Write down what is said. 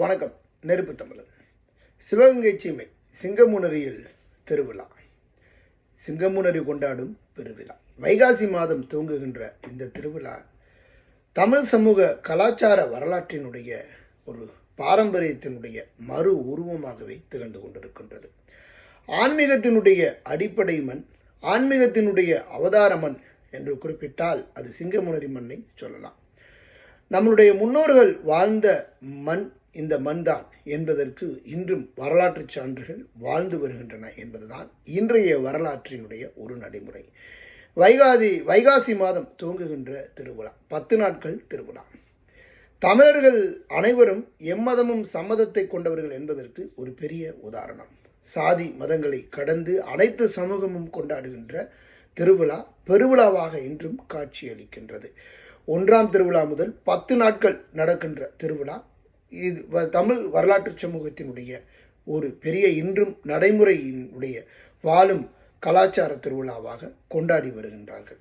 வணக்கம். நெருப்பு தமிழன். சிவகங்கை சீமை சிங்கமுனரியில் திருவிழா. சிங்கமுனரி கொண்டாடும் பெருவிழா. வைகாசி மாதம் துவங்குகின்ற இந்த திருவிழா தமிழ் சமூக கலாச்சார வரலாற்றினுடைய ஒரு பாரம்பரியத்தினுடைய மறு உருவமாகவே திகழ்ந்து கொண்டிருக்கின்றது. ஆன்மீகத்தினுடைய அடிப்படை மண், ஆன்மீகத்தினுடைய அவதார மண் என்று குறிப்பிட்டால் அது சிங்கமுனரி மண்ணை சொல்லலாம். நம்முடைய முன்னோர்கள் வாழ்ந்த மண் இந்த மண்தான் என்பதற்கு இன்றும் வரலாற்று சான்றுகள் வாழ்ந்து வருகின்றன என்பதுதான் இன்றைய வரலாற்றினுடைய ஒரு நடைமுறை. வைகாசி மாதம் துவங்குகின்ற திருவிழா 10 நாட்கள் திருவிழா. தமிழர்கள் அனைவரும் எம்மதமும் சம்மதத்தை கொண்டவர்கள் என்பதற்கு ஒரு பெரிய உதாரணம். சாதி மதங்களை கடந்து அனைத்து சமூகமும் கொண்டாடுகின்ற திருவிழா பெருவிழாவாக இன்றும் காட்சியளிக்கின்றது. 1ஆம் திருவிழா முதல் 10 நாட்கள் நடக்கின்ற திருவிழா இது தமிழ் வரலாற்று சமூகத்தினுடைய ஒரு பெரிய இன்றும் நடைமுறையினுடைய வாழும் கலாச்சார திருவிழாவாக கொண்டாடி வருகின்றார்கள்.